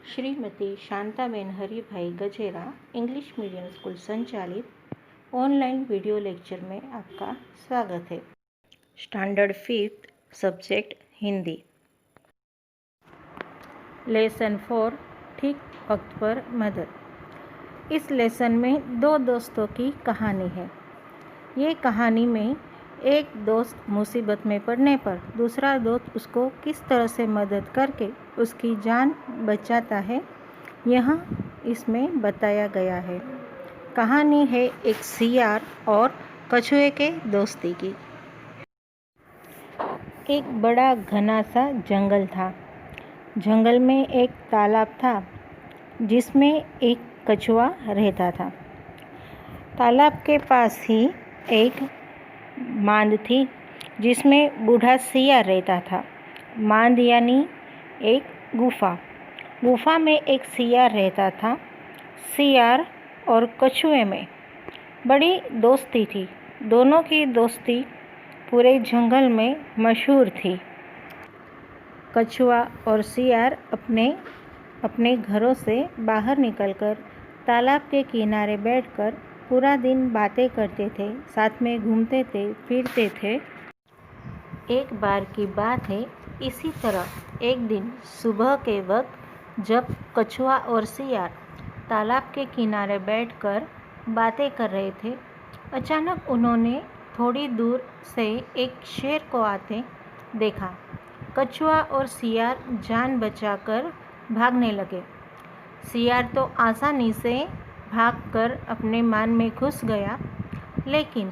Shrimati Shantaben Haribhai Gajera English medium school संचालित online video lecture में आपका स्वागत है। Standard 5th subject Hindi. Lesson 4 ठीक वक्त पर मदद। इस लेसन में दो दोस्तों की कहानी है। ये कहानी में एक दोस्त मुसीबत में पड़ने पर दूसरा दोस्त उसको किस तरह से मदद करके उसकी जान बचाता है, यहाँ इसमें बताया गया है। कहानी है एक सियार और कछुए के दोस्ती की। एक बड़ा घना सा जंगल था। जंगल में एक तालाब था जिसमें एक कछुआ रहता था। तालाब के पास ही एक मांद थी जिसमें बूढ़ा सियार रहता था। मांद यानी एक गुफा। गुफा में एक सियार रहता था। सियार और कछुए में बड़ी दोस्ती थी। दोनों की दोस्ती पूरे जंगल में मशहूर थी। कछुआ और सियार अपने घरों से बाहर निकलकर तालाब के किनारे बैठकर पूरा दिन बातें करते थे, साथ में घूमते थे, फिरते थे। एक बार की बात है, इसी तरह एक दिन सुबह के वक्त जब कछुआ और सियार तालाब के किनारे बैठकर बातें कर रहे थे, अचानक उन्होंने थोड़ी दूर से एक शेर को आते देखा। कछुआ और सियार जान बचाकर भागने लगे। सियार तो आसानी से भागकर अपने मान में घुस गया, लेकिन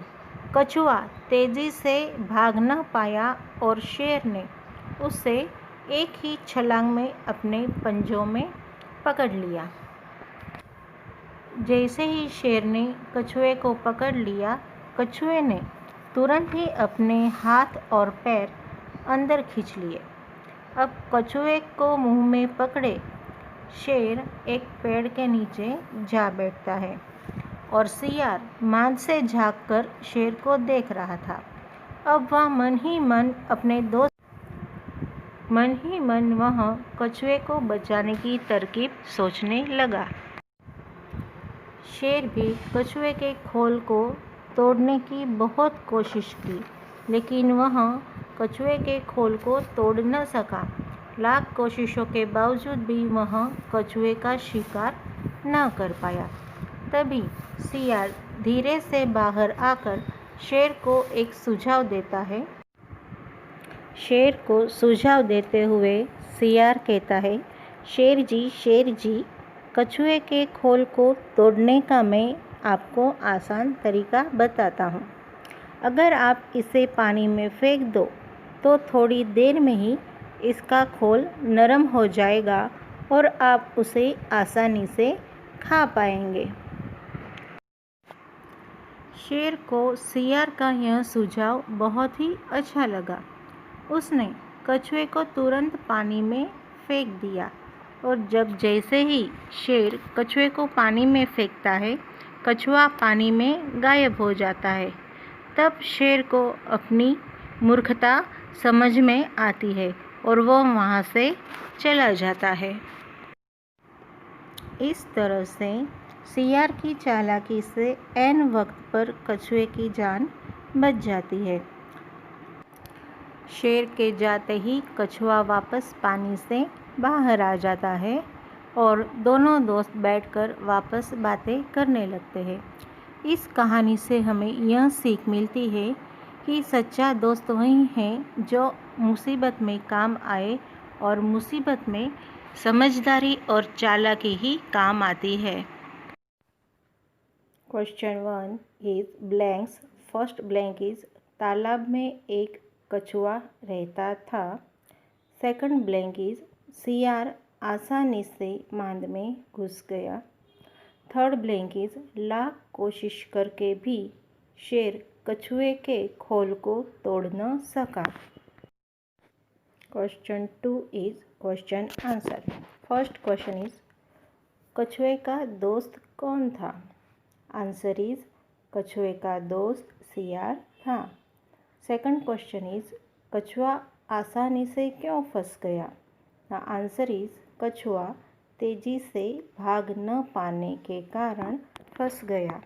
कछुआ तेजी से भाग न पाया और शेर ने उसे एक ही छलांग में अपने पंजों में पकड़ लिया। जैसे ही शेर ने कछुए को पकड़ लिया, कछुए ने तुरंत ही अपने हाथ और पैर अंदर खींच लिए। अब कछुए को मुंह में पकड़े शेर एक पेड़ के नीचे जा बैठता है और सियार मांद से झांककर शेर को देख रहा था। अब वह मन ही मन वह कछुए को बचाने की तरकीब सोचने लगा। शेर भी कछुए के खोल को तोड़ने की बहुत कोशिश की, लेकिन वह कछुए के खोल को तोड़ न सका। लाख कोशिशों के बावजूद भी वह कछुए का शिकार न कर पाया। तभी सियार धीरे से बाहर आकर शेर को एक सुझाव देता है। शेर को सुझाव देते हुए सियार कहता है, शेर जी, कछुए के खोल को तोड़ने का मैं आपको आसान तरीका बताता हूँ। अगर आप इसे पानी में फेंक दो तो थोड़ी देर में ही इसका खोल नरम हो जाएगा और आप उसे आसानी से खा पाएंगे। शेर को सियार का यह सुझाव बहुत ही अच्छा लगा। उसने कछुए को तुरंत पानी में फेंक दिया और जैसे ही शेर कछुए को पानी में फेंकता है, कछुआ पानी में गायब हो जाता है। तब शेर को अपनी मूर्खता समझ में आती है और वो वहाँ से चला जाता है। इस तरह से सियार की चालाकी से ऐन वक्त पर कछुए की जान बच जाती है। शेर के जाते ही कछुआ वापस पानी से बाहर आ जाता है और दोनों दोस्त बैठकर वापस बातें करने लगते हैं। इस कहानी से हमें यह सीख मिलती है कि सच्चा दोस्त वही है जो मुसीबत में काम आए और मुसीबत में समझदारी और चालाकी ही काम आती है। Question 1 is blanks. First blank is तालाब में एक कछुआ रहता था। सेकंड ब्लैंक इज सियार आसानी से मांद में घुस गया। थर्ड ब्लैंक इज लाख कोशिश करके भी शेर कछुए के खोल को तोड़ न सका। Question 2 is question answer. First question is कछुए का दोस्त कौन था? आंसर इज कछुए का दोस्त सियार था। सेकंड क्वेश्चन इज कछुआ आसानी से क्यों फंस गया? द आंसर इज कछुआ तेजी से भाग न पाने के कारण फंस गया।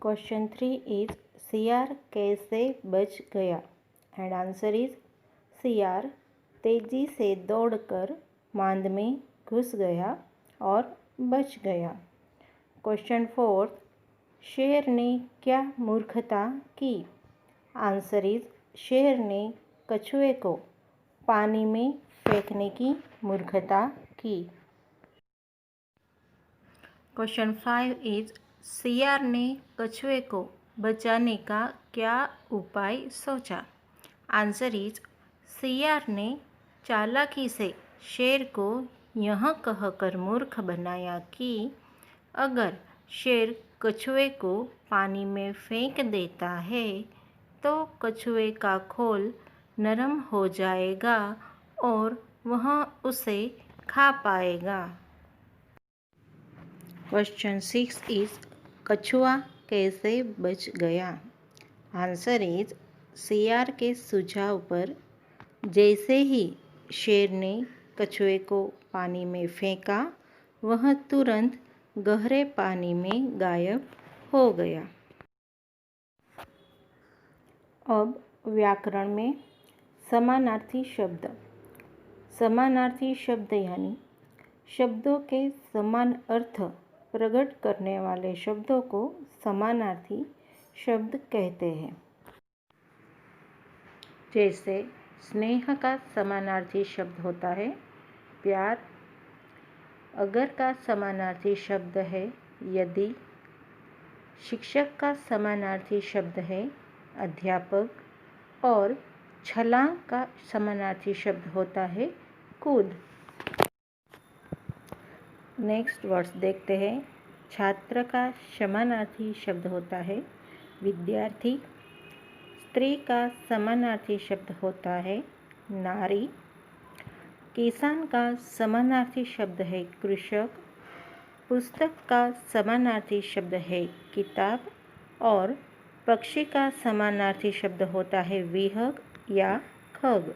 क्वेश्चन 3 इज सियार कैसे बच गया? एंड आंसर इज सियार तेजी से दौड़कर मांद में घुस गया और बच गया। क्वेश्चन 4 शेर ने क्या मूर्खता की? आंसर इज शेर ने कछुए को पानी में फेंकने की मूर्खता की। क्वेश्चन 5 इज सियार ने कछुए को बचाने का क्या उपाय सोचा? आंसर इज सियार ने चालाकी से शेर को यह कहकर मूर्ख बनाया कि अगर शेर कछुए को पानी में फेंक देता है तो कछुए का खोल नरम हो जाएगा और वह उसे खा पाएगा। क्वेश्चन 6 इज कछुआ कैसे बच गया? आंसर इज सियार के सुझाव पर जैसे ही शेर ने कछुए को पानी में फेंका वह तुरंत गहरे पानी में गायब हो गया। अब व्याकरण में समानार्थी शब्द। समानार्थी शब्द यानी शब्दों के समान अर्थ प्रकट करने वाले शब्दों को समानार्थी शब्द कहते हैं। जैसे स्नेह का समानार्थी शब्द होता है प्यार, अगर का समानार्थी शब्द है यदि, शिक्षक का समानार्थी शब्द है अध्यापक और छलांग का समानार्थी शब्द होता है कूद। नेक्स्ट वर्ड्स देखते हैं। छात्र का समानार्थी शब्द होता है विद्यार्थी। स्त्री का समानार्थी शब्द होता है नारी। किसान का समानार्थी शब्द है कृषक। पुस्तक का समानार्थी शब्द है किताब और पक्षी का समानार्थी शब्द होता है विहंग या खग।